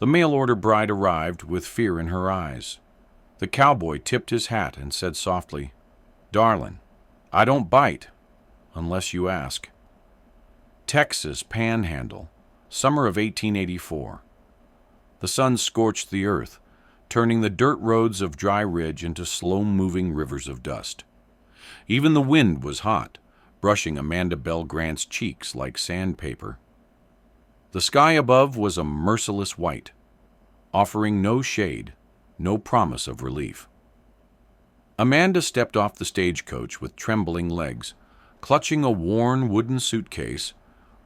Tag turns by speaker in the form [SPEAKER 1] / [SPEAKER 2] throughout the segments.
[SPEAKER 1] The mail-order bride arrived with fear in her eyes. The cowboy tipped his hat and said softly, "Darlin, I don't bite, unless you ask." Texas Panhandle, summer of 1884. The sun scorched the earth, turning the dirt roads of Dry Ridge into slow-moving rivers of dust. Even the wind was hot, brushing Amanda Bell Grant's cheeks like sandpaper. The sky above was a merciless white, offering no shade, no promise of relief. Amanda stepped off the stagecoach with trembling legs, clutching a worn wooden suitcase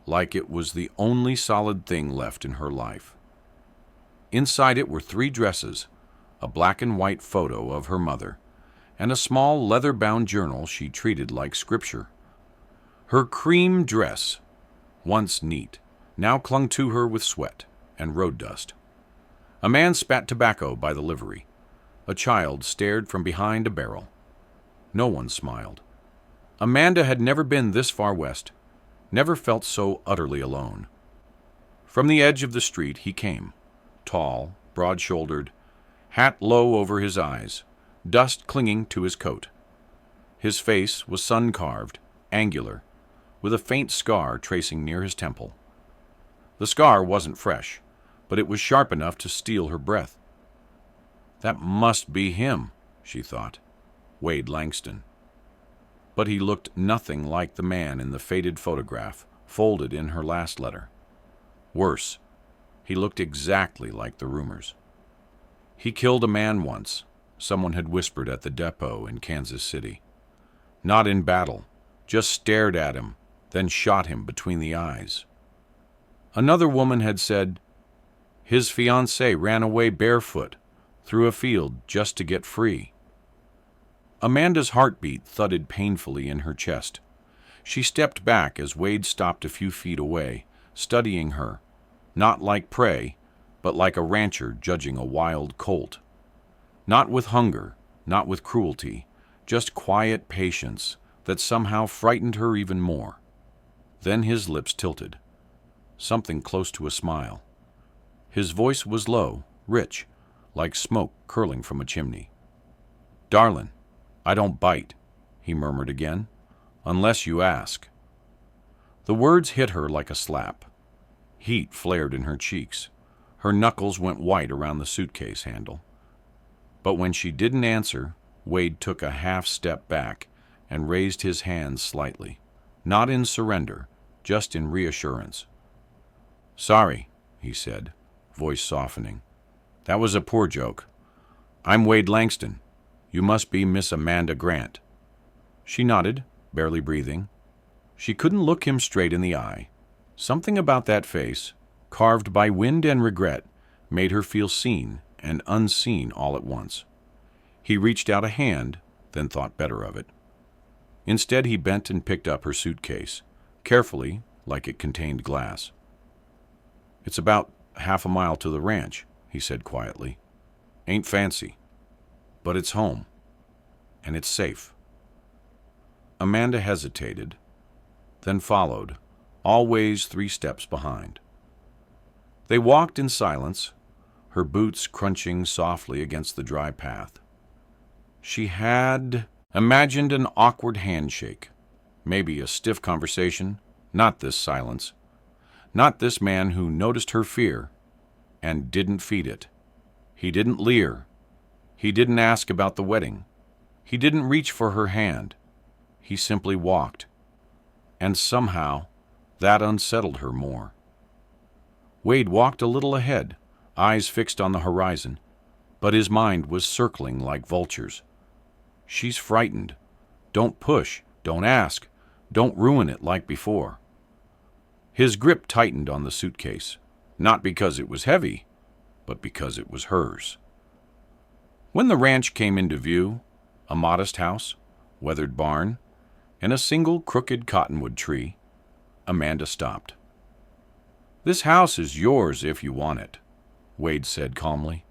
[SPEAKER 1] like it was the only solid thing left in her life. Inside it were 3 dresses, a black and white photo of her mother, and a small leather-bound journal she treated like scripture. Her cream dress, once neat, now clung to her with sweat and road dust. A man spat tobacco by the livery. A child stared from behind a barrel. No one smiled. Amanda had never been this far west, never felt so utterly alone. From the edge of the street he came, tall, broad-shouldered, hat low over his eyes, dust clinging to his coat. His face was sun-carved, angular, with a faint scar tracing near his temple. The scar wasn't fresh, but it was sharp enough to steal her breath. That must be him, she thought, Wade Langston. But he looked nothing like the man in the faded photograph folded in her last letter. Worse, he looked exactly like the rumors. He killed a man once, someone had whispered at the depot in Kansas City. Not in battle, just stared at him, then shot him between the eyes. Another woman had said, his fiancée ran away barefoot through a field just to get free. Amanda's heartbeat thudded painfully in her chest. She stepped back as Wade stopped a few feet away, studying her, not like prey, but like a rancher judging a wild colt. Not with hunger, not with cruelty, just quiet patience that somehow frightened her even more. Then his lips tilted, something close to a smile. His voice was low, rich, like smoke curling from a chimney. "Darlin, I don't bite," he murmured again, "unless you ask." The words hit her like a slap. Heat flared in her cheeks. Her knuckles went white around the suitcase handle. But when she didn't answer, Wade took a half step back and raised his hands slightly, not in surrender, just in reassurance. "Sorry," he said, voice softening. "That was a poor joke. I'm Wade Langston. You must be Miss Amanda Grant." She nodded, barely breathing. She couldn't look him straight in the eye. Something about that face, carved by wind and regret, made her feel seen and unseen all at once. He reached out a hand, then thought better of it. Instead, he bent and picked up her suitcase, carefully, like it contained glass. "It's about half a mile to the ranch," he said quietly. "Ain't fancy, but it's home, and it's safe." Amanda hesitated, then followed, always 3 steps behind. They walked in silence, her boots crunching softly against the dry path. She had imagined an awkward handshake, maybe a stiff conversation, not this silence, not this man who noticed her fear and didn't feed it. He didn't leer. He didn't ask about the wedding. He didn't reach for her hand. He simply walked. And somehow, that unsettled her more. Wade walked a little ahead, eyes fixed on the horizon, but his mind was circling like vultures. She's frightened. Don't push. Don't ask. Don't ruin it like before. His grip tightened on the suitcase, not because it was heavy, but because it was hers. When the ranch came into view, a modest house, weathered barn, and a single crooked cottonwood tree, Amanda stopped. "This house is yours if you want it," Wade said calmly.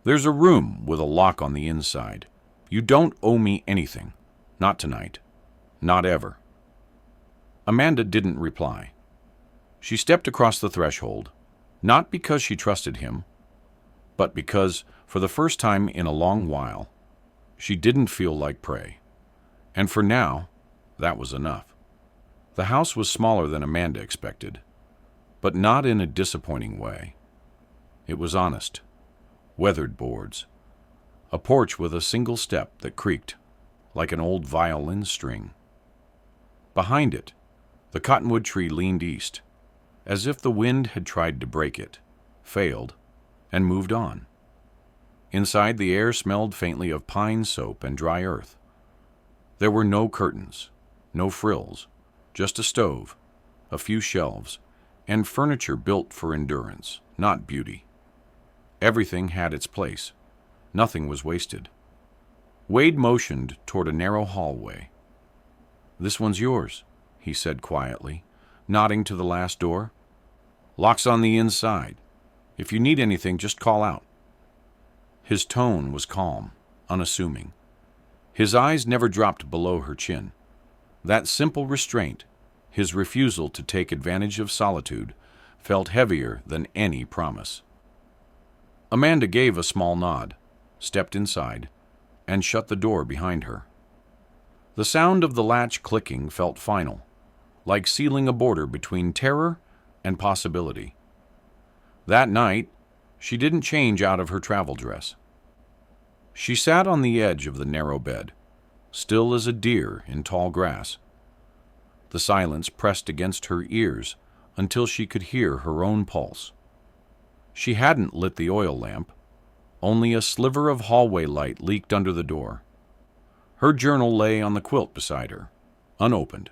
[SPEAKER 1] "There's a room with a lock on the inside. You don't owe me anything. Not tonight. Not ever." Amanda didn't reply. She stepped across the threshold, Not because she trusted him, but because, for the first time in a long while, she didn't feel like prey. And for now, that was enough. The house was smaller than Amanda expected, but not in a disappointing way. It was honest. Weathered boards. A porch with a single step that creaked, like an old violin string. Behind it, the cottonwood tree leaned east, as if the wind had tried to break it, failed, and moved on. Inside, the air smelled faintly of pine soap and dry earth. There were no curtains, no frills, just a stove, a few shelves, and furniture built for endurance, not beauty. Everything had its place. Nothing was wasted. Wade motioned toward a narrow hallway. "This one's yours," he said quietly, nodding to the last door. "Lock's on the inside. If you need anything, just call out." His tone was calm, unassuming. His eyes never dropped below her chin. That simple restraint, his refusal to take advantage of solitude, felt heavier than any promise. Amanda gave a small nod, stepped inside, and shut the door behind her. The sound of the latch clicking felt final, like sealing a border between terror and possibility. That night, she didn't change out of her travel dress. She sat on the edge of the narrow bed, still as a deer in tall grass. The silence pressed against her ears until she could hear her own pulse. She hadn't lit the oil lamp. Only a sliver of hallway light leaked under the door. Her journal lay on the quilt beside her, unopened.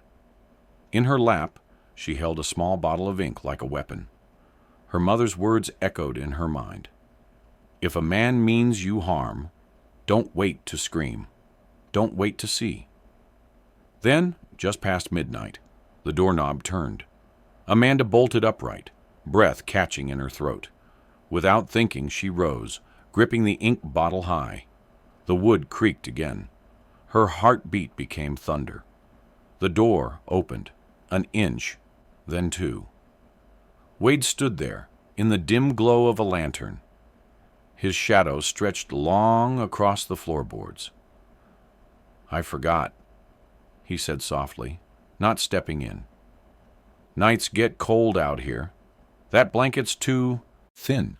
[SPEAKER 1] In her lap, she held a small bottle of ink like a weapon. Her mother's words echoed in her mind. "If a man means you harm, don't wait to scream. Don't wait to see." Then, just past midnight, the doorknob turned. Amanda bolted upright, breath catching in her throat. Without thinking, she rose, gripping the ink bottle high. The wood creaked again. Her heartbeat became thunder. The door opened, an inch, then two. Wade stood there, in the dim glow of a lantern. His shadow stretched long across the floorboards. "I forgot," he said softly, not stepping in. "Nights get cold out here. That blanket's too thin."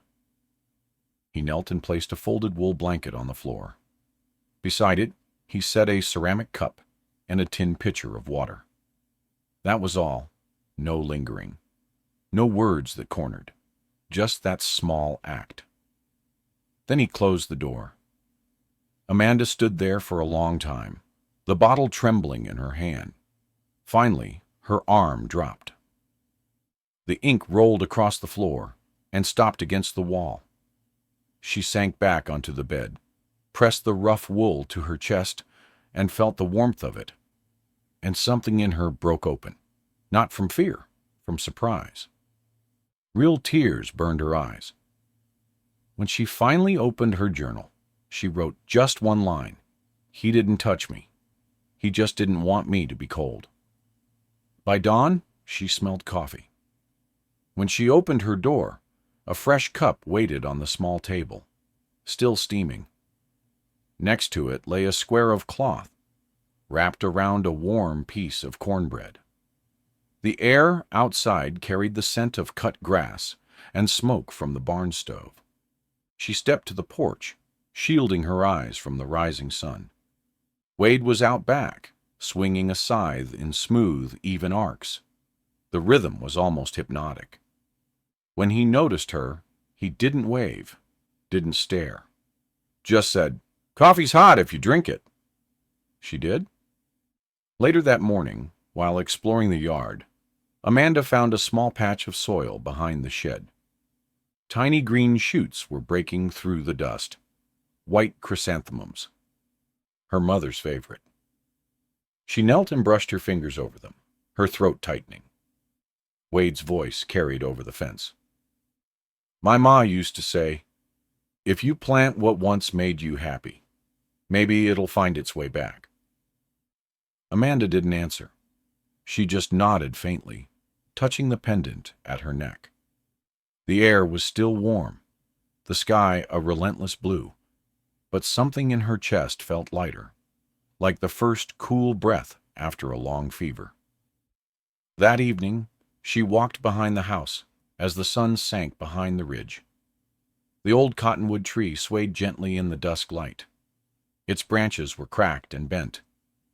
[SPEAKER 1] He knelt and placed a folded wool blanket on the floor. Beside it, he set a ceramic cup and a tin pitcher of water. That was all. No lingering. No words that cornered. Just that small act. Then he closed the door. Amanda stood there for a long time, the bottle trembling in her hand. Finally, her arm dropped. The ink rolled across the floor and stopped against the wall. She sank back onto the bed, pressed the rough wool to her chest, and felt the warmth of it. And something in her broke open, not from fear, from surprise. Real tears burned her eyes. When she finally opened her journal, she wrote just one line. "He didn't touch me. He just didn't want me to be cold." By dawn, she smelled coffee. When she opened her door, a fresh cup waited on the small table, still steaming. Next to it lay a square of cloth, wrapped around a warm piece of cornbread. The air outside carried the scent of cut grass and smoke from the barn stove. She stepped to the porch, shielding her eyes from the rising sun. Wade was out back, swinging a scythe in smooth, even arcs. The rhythm was almost hypnotic. When he noticed her, he didn't wave, didn't stare. Just said, "Coffee's hot if you drink it." She did. Later that morning, while exploring the yard, Amanda found a small patch of soil behind the shed. Tiny green shoots were breaking through the dust, white chrysanthemums, her mother's favorite. She knelt and brushed her fingers over them, her throat tightening. Wade's voice carried over the fence. "My ma used to say, if you plant what once made you happy, maybe it'll find its way back." Amanda didn't answer. She just nodded faintly, touching the pendant at her neck. The air was still warm, the sky a relentless blue, but something in her chest felt lighter, like the first cool breath after a long fever. That evening, she walked behind the house as the sun sank behind the ridge. The old cottonwood tree swayed gently in the dusk light. Its branches were cracked and bent,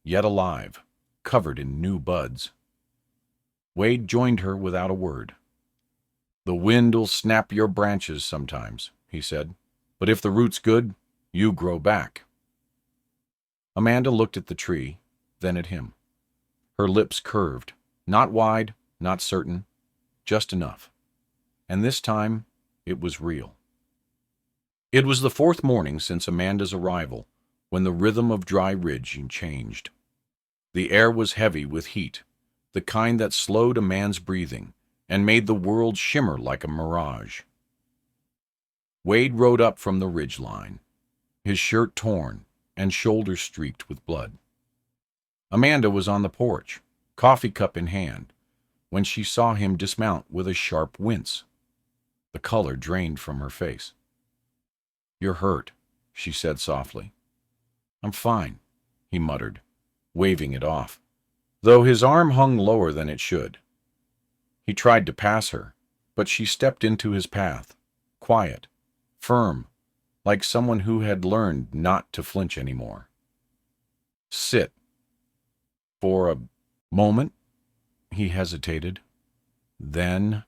[SPEAKER 1] yet alive, covered in new buds. Wade joined her without a word. "The wind'll snap your branches sometimes," he said, "but if the root's good, you grow back." Amanda looked at the tree, then at him. Her lips curved, not wide, not certain, just enough. And this time, it was real. It was the fourth morning since Amanda's arrival, when the rhythm of dry ridging changed. The air was heavy with heat, the kind that slowed a man's breathing and made the world shimmer like a mirage. Wade rode up from the ridge line, his shirt torn and shoulders streaked with blood. Amanda was on the porch, coffee cup in hand, when she saw him dismount with a sharp wince. The color drained from her face. "You're hurt," she said softly. "I'm fine," he muttered, waving it off, though his arm hung lower than it should. He tried to pass her, but she stepped into his path, quiet, firm, like someone who had learned not to flinch anymore. "Sit." For a moment, he hesitated. Then,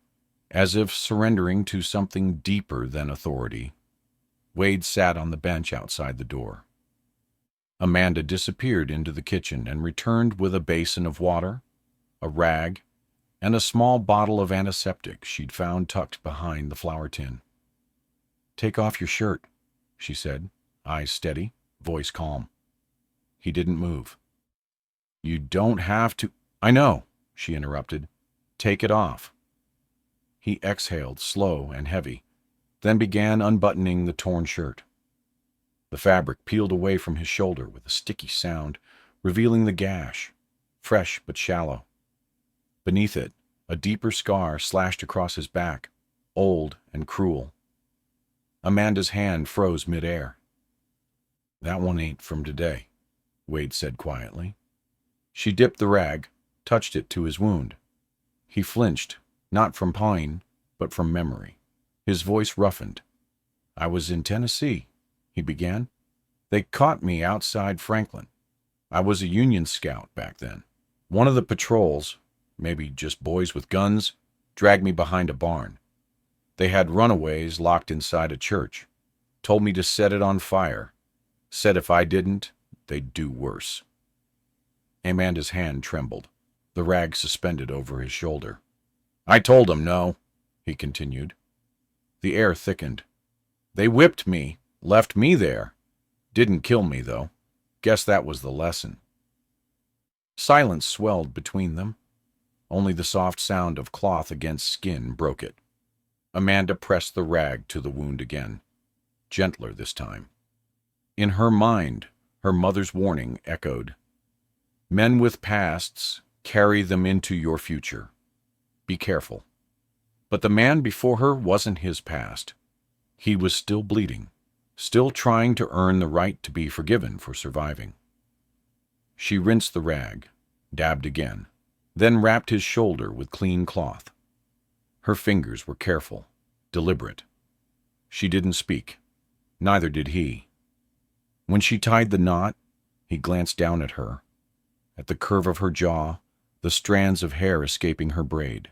[SPEAKER 1] as if surrendering to something deeper than authority, Wade sat on the bench outside the door. Amanda disappeared into the kitchen and returned with a basin of water, a rag, and a small bottle of antiseptic she'd found tucked behind the flour tin. "Take off your shirt," she said, eyes steady, voice calm. He didn't move. "You don't have to—" "I know," she interrupted. "Take it off." He exhaled, slow and heavy, then began unbuttoning the torn shirt. The fabric peeled away from his shoulder with a sticky sound, revealing the gash, fresh but shallow. Beneath it, a deeper scar slashed across his back, old and cruel. Amanda's hand froze midair. "That one ain't from today," Wade said quietly. She dipped the rag, touched it to his wound. He flinched, not from pain, but from memory. His voice roughened. "I was in Tennessee," he began. "They caught me outside Franklin. I was a Union scout back then. One of the patrols, maybe just boys with guns, dragged me behind a barn. They had runaways locked inside a church. Told me to set it on fire. Said if I didn't, they'd do worse." Amanda's hand trembled, the rag suspended over his shoulder. "I told them no," he continued. The air thickened. "They whipped me, left me there. Didn't kill me, though. Guess that was the lesson." Silence swelled between them. Only the soft sound of cloth against skin broke it. Amanda pressed the rag to the wound again, gentler this time. In her mind, her mother's warning echoed. "Men with pasts carry them into your future. Be careful." But the man before her wasn't his past. He was still bleeding, still trying to earn the right to be forgiven for surviving. She rinsed the rag, dabbed again, then wrapped his shoulder with clean cloth. Her fingers were careful, deliberate. She didn't speak. Neither did he. When she tied the knot, he glanced down at her, at the curve of her jaw, the strands of hair escaping her braid.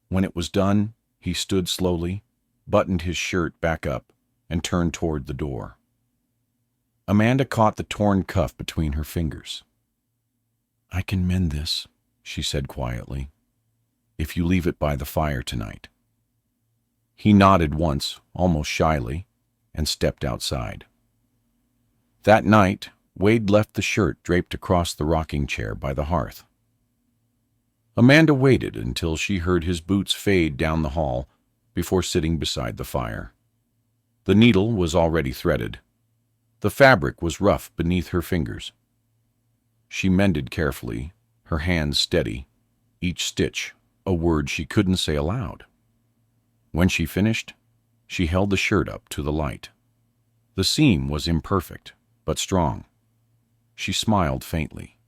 [SPEAKER 1] When it was done, he stood slowly, buttoned his shirt back up, and turned toward the door. Amanda caught the torn cuff between her fingers. "I can mend this," she said quietly, "if you leave it by the fire tonight." He nodded once, almost shyly, and stepped outside. That night, Wade left the shirt draped across the rocking chair by the hearth. Amanda waited until she heard his boots fade down the hall before sitting beside the fire. The needle was already threaded. The fabric was rough beneath her fingers. She mended carefully, her hands steady, each stitch a word she couldn't say aloud. When she finished, she held the shirt up to the light. The seam was imperfect, but strong. She smiled faintly.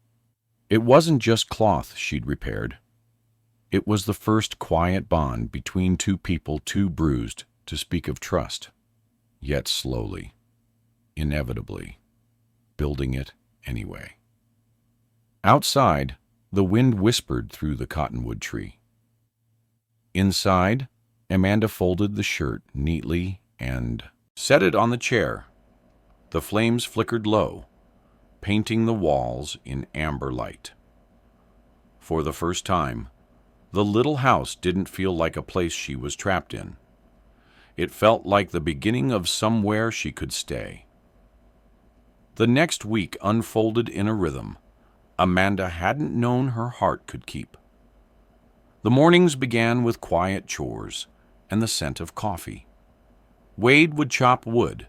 [SPEAKER 1] It wasn't just cloth she'd repaired. It was the first quiet bond between two people too bruised to speak of trust, yet slowly, inevitably, building it anyway. Outside, the wind whispered through the cottonwood tree. Inside, Amanda folded the shirt neatly and set it on the chair. The flames flickered low, painting the walls in amber light. For the first time, the little house didn't feel like a place she was trapped in. It felt like the beginning of somewhere she could stay. The next week unfolded in a rhythm Amanda hadn't known her heart could keep. The mornings began with quiet chores and the scent of coffee. Wade would chop wood,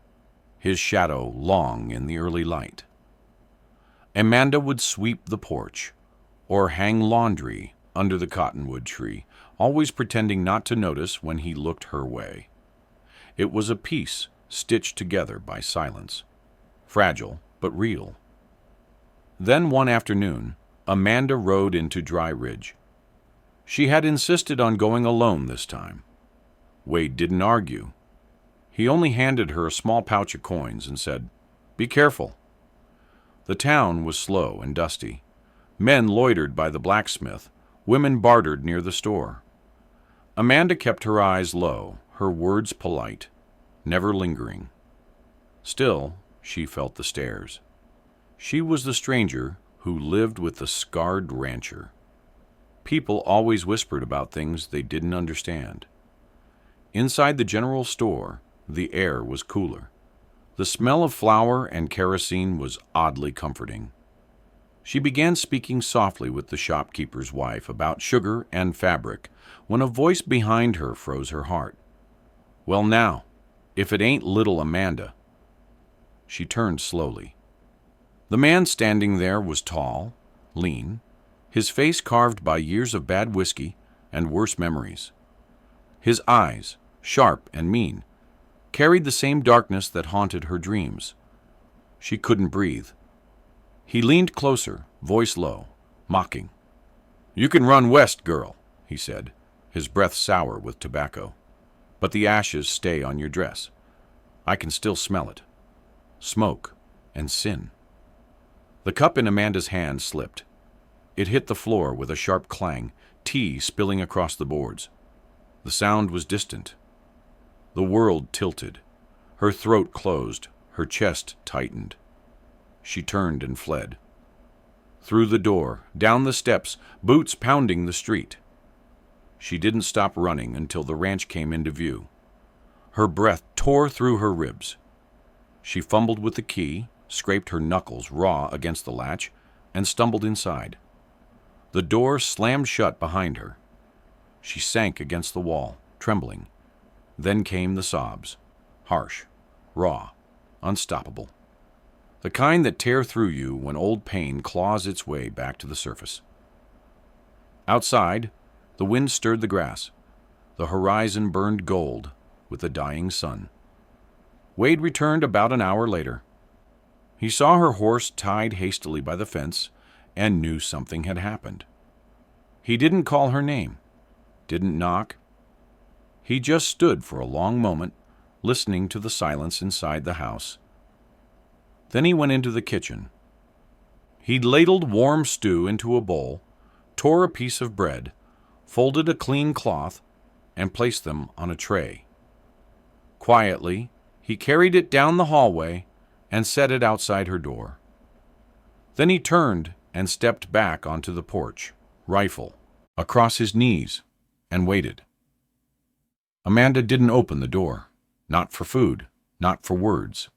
[SPEAKER 1] his shadow long in the early light. Amanda would sweep the porch or hang laundry under the cottonwood tree, always pretending not to notice when he looked her way. It was a piece stitched together by silence, fragile but real. Then one afternoon, Amanda rode into Dry Ridge. She had insisted on going alone this time. Wade didn't argue. He only handed her a small pouch of coins and said, "Be careful." The town was slow and dusty. Men loitered by the blacksmith. Women bartered near the store. Amanda kept her eyes low, her words polite, never lingering. Still, she felt the stares. She was the stranger who lived with the scarred rancher. People always whispered about things they didn't understand. Inside the general store, the air was cooler. The smell of flour and kerosene was oddly comforting. She began speaking softly with the shopkeeper's wife about sugar and fabric when a voice behind her froze her heart. "Well now, if it ain't little Amanda." She turned slowly. The man standing there was tall, lean, his face carved by years of bad whiskey and worse memories. His eyes, sharp and mean, carried the same darkness that haunted her dreams. She couldn't breathe. He leaned closer, voice low, mocking. "You can run west, girl," he said, his breath sour with tobacco. "But the ashes stay on your dress. I can still smell it. Smoke and sin." The cup in Amanda's hand slipped. It hit the floor with a sharp clang, tea spilling across the boards. The sound was distant. The world tilted. Her throat closed, her chest tightened. She turned and fled. Through the door, down the steps, boots pounding the street. She didn't stop running until the ranch came into view. Her breath tore through her ribs. She fumbled with the key, scraped her knuckles raw against the latch, and stumbled inside. The door slammed shut behind her. She sank against the wall, trembling. Then came the sobs, harsh, raw, unstoppable. The kind that tear through you when old pain claws its way back to the surface. Outside, the wind stirred the grass. The horizon burned gold with the dying sun. Wade returned about an hour later. He saw her horse tied hastily by the fence and knew something had happened. He didn't call her name, didn't knock. He just stood for a long moment, listening to the silence inside the house. Then he went into the kitchen. He'd ladled warm stew into a bowl, tore a piece of bread, folded a clean cloth, and placed them on a tray. Quietly, he carried it down the hallway and set it outside her door. Then he turned and stepped back onto the porch, rifle across his knees, and waited. Amanda didn't open the door, not for food, not for words.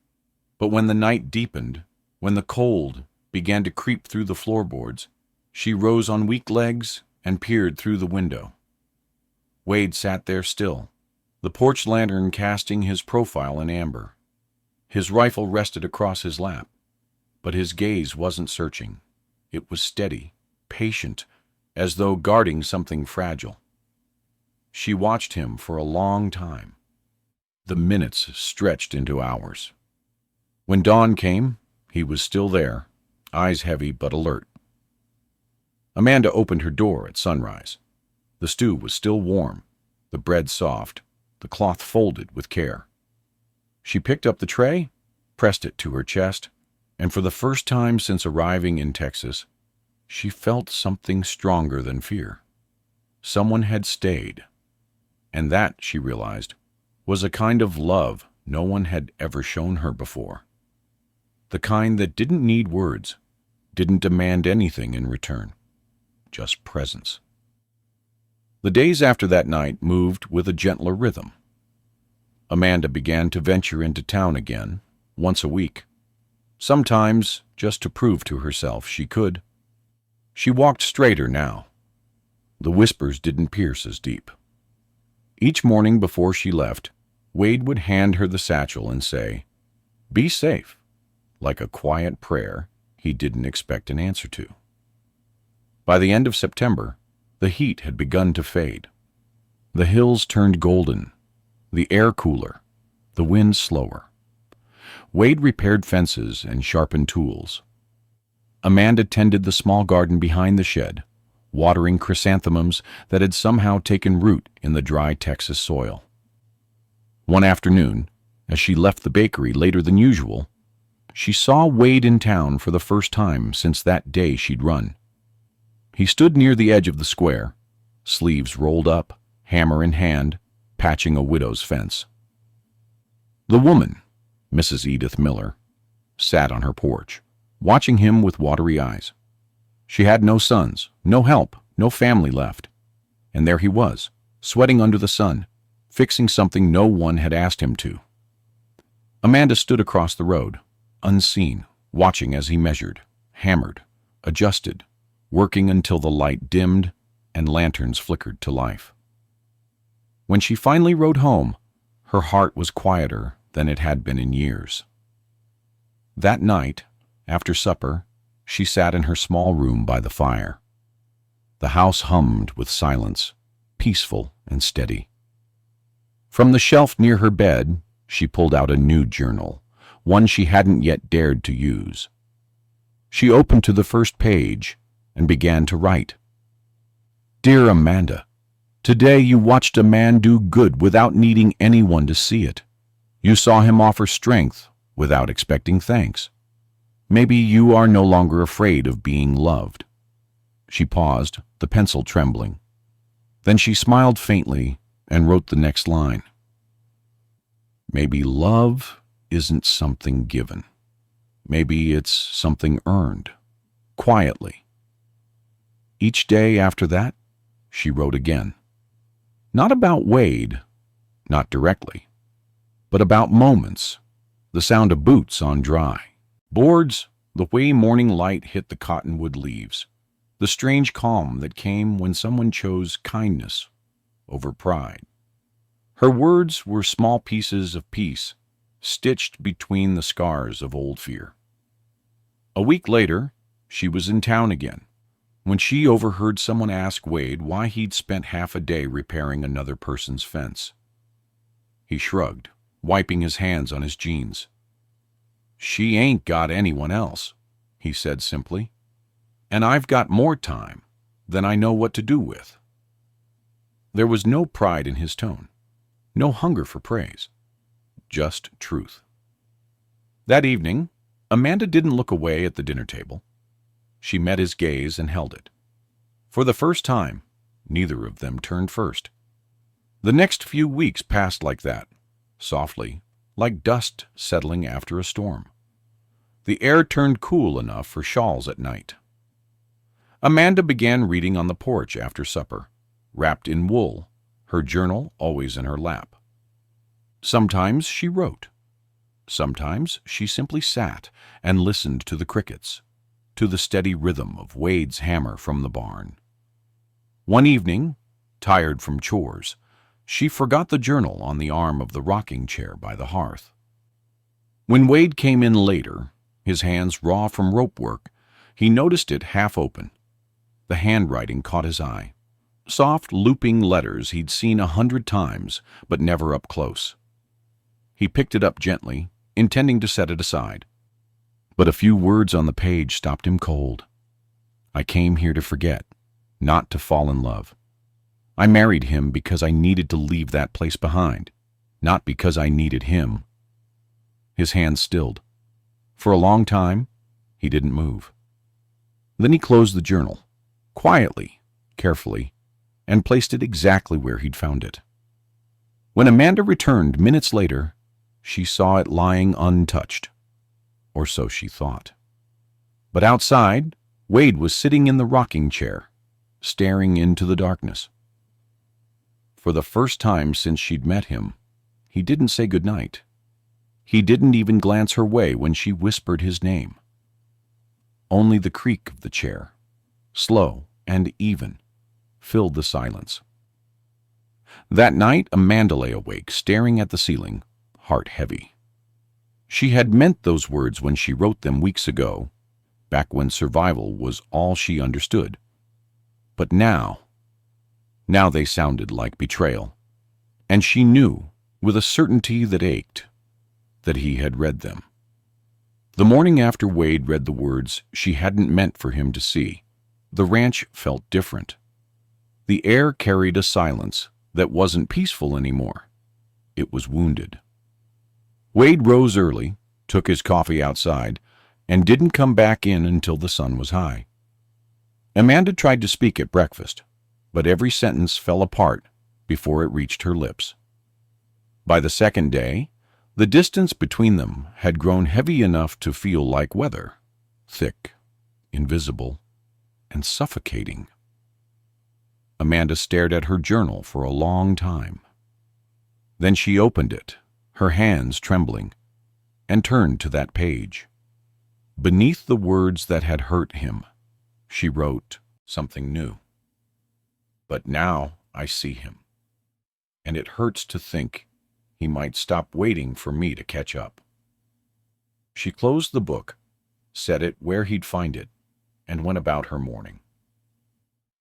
[SPEAKER 1] But when the night deepened, when the cold began to creep through the floorboards, she rose on weak legs and peered through the window. Wade sat there still, the porch lantern casting his profile in amber. His rifle rested across his lap, but his gaze wasn't searching. It was steady, patient, as though guarding something fragile. She watched him for a long time. The minutes stretched into hours. When dawn came, he was still there, eyes heavy but alert. Amanda opened her door at sunrise. The stew was still warm, the bread soft, the cloth folded with care. She picked up the tray, pressed it to her chest, and for the first time since arriving in Texas, she felt something stronger than fear. Someone had stayed, and that, she realized, was a kind of love no one had ever shown her before. The kind that didn't need words, didn't demand anything in return, just presence. The days after that night moved with a gentler rhythm. Amanda began to venture into town again, once a week, sometimes just to prove to herself she could. She walked straighter now. The whispers didn't pierce as deep. Each morning before she left, Wade would hand her the satchel and say, "Be safe," like a quiet prayer he didn't expect an answer to. By the end of September, the heat had begun to fade. The hills turned golden, the air cooler, the wind slower. Wade repaired fences and sharpened tools. Amanda tended the small garden behind the shed, watering chrysanthemums that had somehow taken root in the dry Texas soil. One afternoon, as she left the bakery later than usual, she saw Wade in town for the first time since that day she'd run. He stood near the edge of the square, sleeves rolled up, hammer in hand, patching a widow's fence. The woman, Mrs. Edith Miller, sat on her porch, watching him with watery eyes. She had no sons, no help, no family left. And there he was, sweating under the sun, fixing something no one had asked him to. Amanda stood across the road, unseen, watching as he measured, hammered, adjusted, working until the light dimmed and lanterns flickered to life. When she finally rode home, her heart was quieter than it had been in years. That night, after supper, she sat in her small room by the fire. The house hummed with silence, peaceful and steady. From the shelf near her bed, she pulled out a new journal, one she hadn't yet dared to use. She opened to the first page and began to write. "Dear Amanda, today you watched a man do good without needing anyone to see it. You saw him offer strength without expecting thanks. Maybe you are no longer afraid of being loved." She paused, the pencil trembling. Then she smiled faintly and wrote the next line. "Maybe love isn't something given. Maybe it's something earned, quietly." Each day after that, she wrote again. Not about Wade, not directly, but about moments, the sound of boots on dry, boards, the way morning light hit the cottonwood leaves, the strange calm that came when someone chose kindness over pride. Her words were small pieces of peace, stitched between the scars of old fear. A week later, she was in town again, when she overheard someone ask Wade why he'd spent half a day repairing another person's fence. He shrugged, wiping his hands on his jeans. "She ain't got anyone else," he said simply, "and I've got more time than I know what to do with." There was no pride in his tone, no hunger for praise, just truth. That evening, Amanda didn't look away at the dinner table. She met his gaze and held it. For the first time, neither of them turned first. The next few weeks passed like that, softly, like dust settling after a storm. The air turned cool enough for shawls at night. Amanda began reading on the porch after supper, wrapped in wool, her journal always in her lap. Sometimes she wrote. Sometimes she simply sat and listened to the crickets, to the steady rhythm of Wade's hammer from the barn. One evening, tired from chores, she forgot the journal on the arm of the rocking chair by the hearth. When Wade came in later, his hands raw from rope work, he noticed it half open. The handwriting caught his eye, Soft, looping letters he'd seen 100 times, but never up close. He picked it up gently, intending to set it aside. But a few words on the page stopped him cold. I came here to forget, not to fall in love. I married him because I needed to leave that place behind, not because I needed him. His hand stilled. For a long time, he didn't move. Then he closed the journal, quietly, carefully, and placed it exactly where he'd found it. When Amanda returned minutes later, she saw it lying untouched, or so she thought. But outside, Wade was sitting in the rocking chair, staring into the darkness. For the first time since she'd met him, he didn't say goodnight. He didn't even glance her way when she whispered his name. Only the creak of the chair, slow and even, filled the silence. That night, Amanda lay awake, staring at the ceiling, heart heavy. She had meant those words when she wrote them weeks ago, back when survival was all she understood. But now they sounded like betrayal, and she knew, with a certainty that ached, that he had read them. The morning after Wade read the words she hadn't meant for him to see, the ranch felt different. The air carried a silence that wasn't peaceful anymore. It was wounded. Wade rose early, took his coffee outside, and didn't come back in until the sun was high. Amanda tried to speak at breakfast, but every sentence fell apart before it reached her lips. By the second day, the distance between them had grown heavy enough to feel like weather, thick, invisible, and suffocating. Amanda stared at her journal for a long time. Then she opened it, her hands trembling, and turned to that page. Beneath the words that had hurt him, she wrote something new. But now I see him, and it hurts to think he might stop waiting for me to catch up. She closed the book, set it where he'd find it, and went about her morning.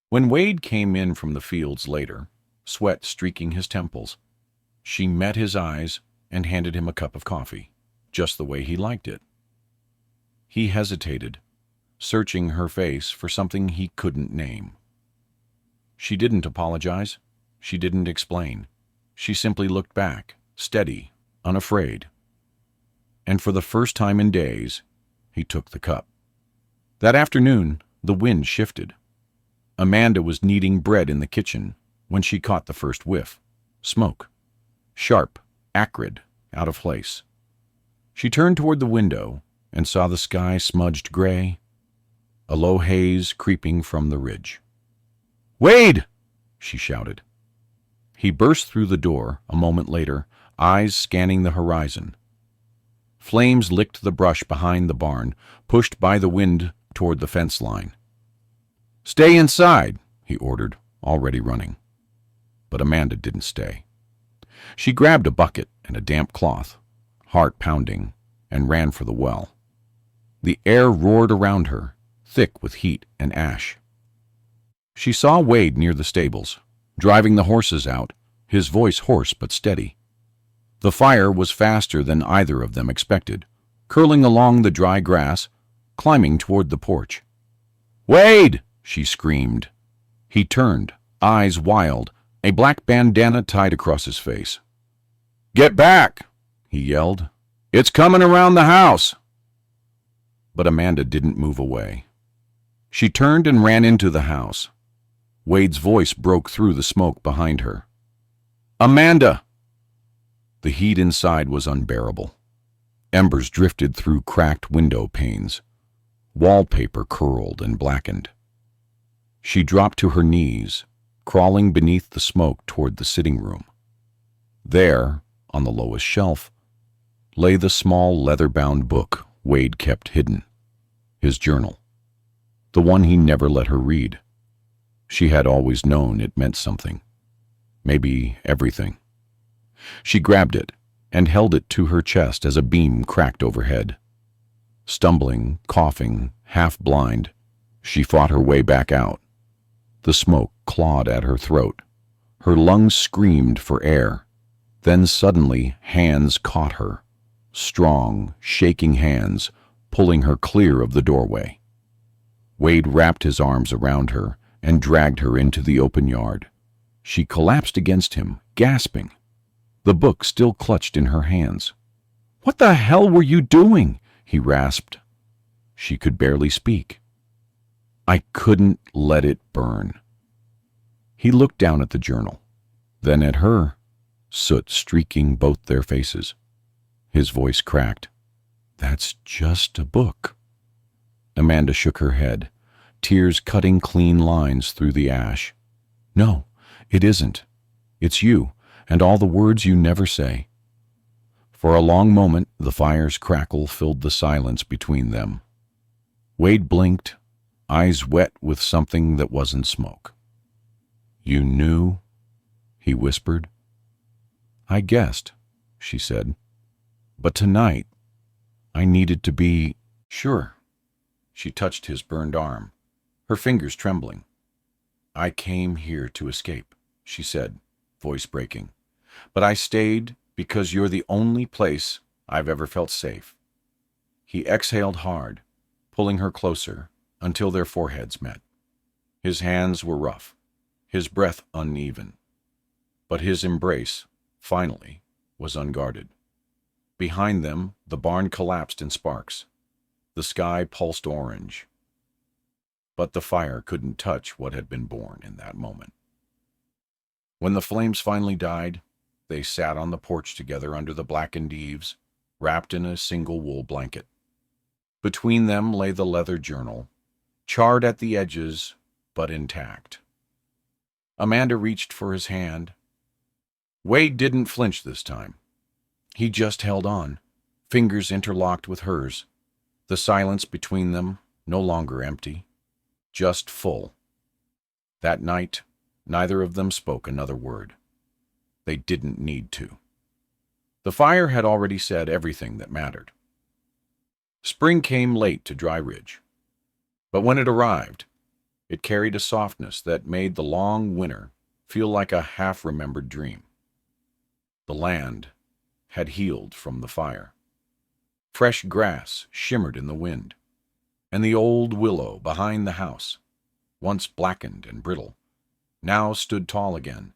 [SPEAKER 1] When Wade came in from the fields later, sweat streaking his temples, she met his eyes and handed him a cup of coffee, just the way he liked it. He hesitated, searching her face for something he couldn't name. She didn't apologize. She didn't explain. She simply looked back, steady, unafraid. And for the first time in days, he took the cup. That afternoon, the wind shifted. Amanda was kneading bread in the kitchen when she caught the first whiff. Smoke. Sharp, acrid, out of place. She turned toward the window and saw the sky smudged gray, a low haze creeping from the ridge. "Wade!" she shouted. He burst through the door a moment later, eyes scanning the horizon. Flames licked the brush behind the barn, pushed by the wind toward the fence line. "Stay inside," he ordered, already running. But Amanda didn't stay. She grabbed a bucket and a damp cloth, heart pounding, and ran for the well. The air roared around her, thick with heat and ash. She saw Wade near the stables, driving the horses out, his voice hoarse but steady. The fire was faster than either of them expected, curling along the dry grass, climbing toward the porch. "Wade!" she screamed. He turned, eyes wild, a black bandana tied across his face. "Get back!" he yelled. "It's coming around the house!" But Amanda didn't move away. She turned and ran into the house. Wade's voice broke through the smoke behind her. "Amanda!" The heat inside was unbearable. Embers drifted through cracked window panes. Wallpaper curled and blackened. She dropped to her knees, crawling beneath the smoke toward the sitting room. There, on the lowest shelf, lay the small leather-bound book Wade kept hidden, his journal, the one he never let her read. She had always known it meant something, maybe everything. She grabbed it and held it to her chest as a beam cracked overhead. Stumbling, coughing, half blind, she fought her way back out. The smoke clawed at her throat. Her lungs screamed for air. Then suddenly hands caught her. Strong, shaking hands, pulling her clear of the doorway. Wade wrapped his arms around her and dragged her into the open yard. She collapsed against him, gasping, the book still clutched in her hands. "What the hell were you doing?" he rasped. She could barely speak. "I couldn't let it burn." He looked down at the journal, then at her, soot streaking both their faces. His voice cracked. "That's just a book." Amanda shook her head, tears cutting clean lines through the ash. "No, it isn't. It's you, and all the words you never say." For a long moment, the fire's crackle filled the silence between them. Wade blinked, eyes wet with something that wasn't smoke. "You knew?" he whispered. "I guessed," she said. "But tonight, I needed to be sure." She touched his burned arm, her fingers trembling. "I came here to escape," she said, voice breaking. "But I stayed because you're the only place I've ever felt safe." He exhaled hard, pulling her closer until their foreheads met. His hands were rough, his breath uneven. But his embrace, finally, was unguarded. Behind them, the barn collapsed in sparks. The sky pulsed orange. But the fire couldn't touch what had been born in that moment. When the flames finally died, they sat on the porch together under the blackened eaves, wrapped in a single wool blanket. Between them lay the leather journal, charred at the edges, but intact. Amanda reached for his hand. Wade didn't flinch this time. He just held on, fingers interlocked with hers, the silence between them no longer empty, just full. That night, neither of them spoke another word. They didn't need to. The fire had already said everything that mattered. Spring came late to Dry Ridge, but when it arrived, it carried a softness that made the long winter feel like a half-remembered dream. The land had healed from the fire. Fresh grass shimmered in the wind, and the old willow behind the house, once blackened and brittle, now stood tall again,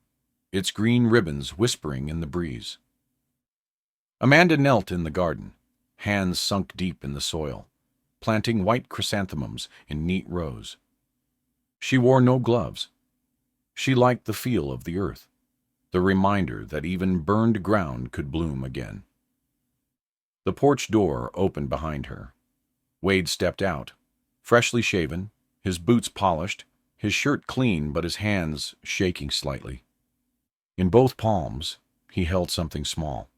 [SPEAKER 1] its green ribbons whispering in the breeze. Amanda knelt in the garden, hands sunk deep in the soil, planting white chrysanthemums in neat rows. She wore no gloves. She liked the feel of the earth, the reminder that even burned ground could bloom again. The porch door opened behind her. Wade stepped out, freshly shaven, his boots polished, his shirt clean but his hands shaking slightly. In both palms, he held something small.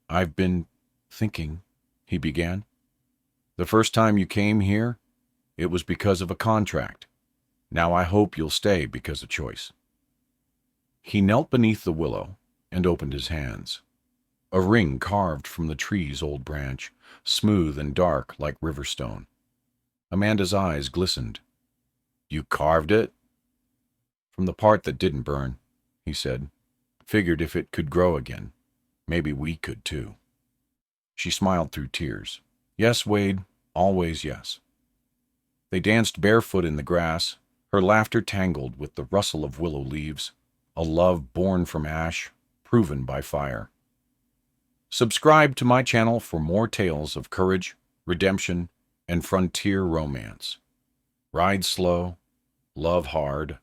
[SPEAKER 1] "I've been thinking," he began. "The first time you came here, it was because of a contract. Now I hope you'll stay because of choice." He knelt beneath the willow and opened his hands. A ring carved from the tree's old branch, smooth and dark like river stone. Amanda's eyes glistened. "You carved it?" "From the part that didn't burn," he said. "Figured if it could grow again, maybe we could too." She smiled through tears. "Yes, Wade, always yes." They danced barefoot in the grass, her laughter tangled with the rustle of willow leaves, a love born from ash, proven by fire. Subscribe to my channel for more tales of courage, redemption, and frontier romance. Ride slow, love hard,